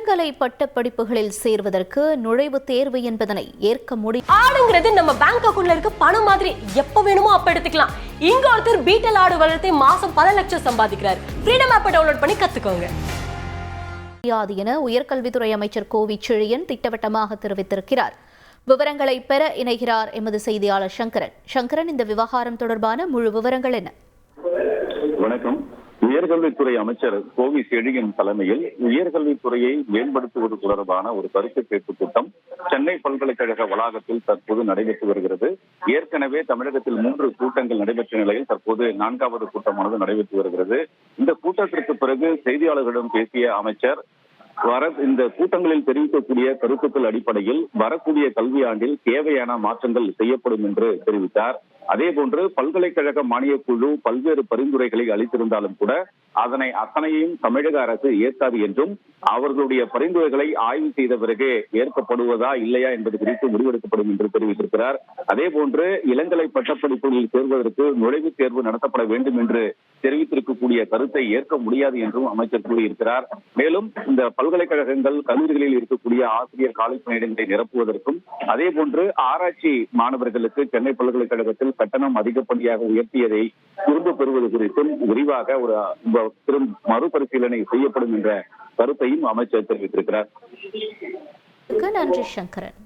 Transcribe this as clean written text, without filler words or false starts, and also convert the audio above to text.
இளங்கலை பட்டப்படிப்புகளில் சேர்வதற்கு நுழைவுத் தேர்வு என்பதனை ஏற்க முடியும். ஆடுங்கிறது நம்ம பேங்க் அக்கவுண்ட்ல இருக்க பணம் மாதிரி எப்ப வேணுமோ அப்ப எடுத்துக்கலாம். இங்க ஒருத்தர் பீட்டல் ஆடு வளர்த்து மாசம் 10 லட்சம் சம்பாதிக்கிறார். ஃப்ரீடம் ஆப்பை டவுன்லோட் பண்ணி கத்துக்கோங்க. என உயர்கல்வித்துறை அமைச்சர் கோவி செழியன் திட்டவட்டமாக தெரிவித்திருக்கிறார். விவரங்களை பெற இணைகிறார் எமது செய்தியாளர் சங்கரன். இந்த விவகாரம் தொடர்பான முழு விவரங்கள் என்ன? வணக்கம். உயர்கல்வித்துறை அமைச்சர் கோவி செழியன் தலைமையில் உயர்கல்வித்துறையை மேம்படுத்துவது தொடர்பான ஒரு கருத்து கேட்பு கூட்டம் சென்னை பல்கலைக்கழக வளாகத்தில் தற்போது நடைபெற்று வருகிறது. ஏற்கனவே தமிழகத்தில் 3 கூட்டங்கள் நடைபெற்ற நிலையில் தற்போது 4வது கூட்டமானது நடைபெற்று வருகிறது. இந்த கூட்டத்திற்கு பிறகு செய்தியாளர்களிடம் பேசிய அமைச்சர், இந்த கூட்டங்களில் தெரிவிக்கக்கூடிய கருத்துக்கள் அடிப்படையில் வரக்கூடிய கல்வியாண்டில் தேவையான மாற்றங்கள் செய்யப்படும் என்று தெரிவித்தார். அதே போன்று பல்கலைக்கழக மானியக் குழு பல்வேறு பரிந்துரைகளை அளித்திருந்தாலும் கூட அதனை அத்தனையும் தமிழக அரசு ஏற்காது என்றும் அவர்களுடைய பரிந்துரைகளை ஆய்வு செய்த பிறகே ஏற்கப்படுவதா இல்லையா என்பது குறித்து முடிவெடுக்கப்படும் என்று தெரிவித்திருக்கிறார். அதே போன்று இளங்கலை பட்டப்படிப்புகளில் சேர்வதற்கு நுழைவுத் தேர்வு நடத்தப்பட வேண்டும் என்று தெரிவித்திருக்கக்கூடிய கருத்தை ஏற்க முடியாது என்றும் அமைச்சர் கூறியிருக்கிறார். மேலும் இந்த பல்கலைக்கழகங்கள் கல்லூரிகளில் இருக்கக்கூடிய ஆசிரியர் காலி பணியிடங்களை நிரப்புவதற்கும் அதே போன்று ஆராய்ச்சி மாணவர்களுக்கு சென்னை பல்கலைக்கழகத்தில் கட்டணம் அதிகப்படியாக உயர்த்தியதை திரும்ப பெறுவது குறித்தும் விரிவாக ஒரு மறுபரிசீலனை செய்யப்படும் என்ற கருத்தையும் அமைச்சர் தெரிவித்திருக்கிறார். நன்றி சங்கரன்.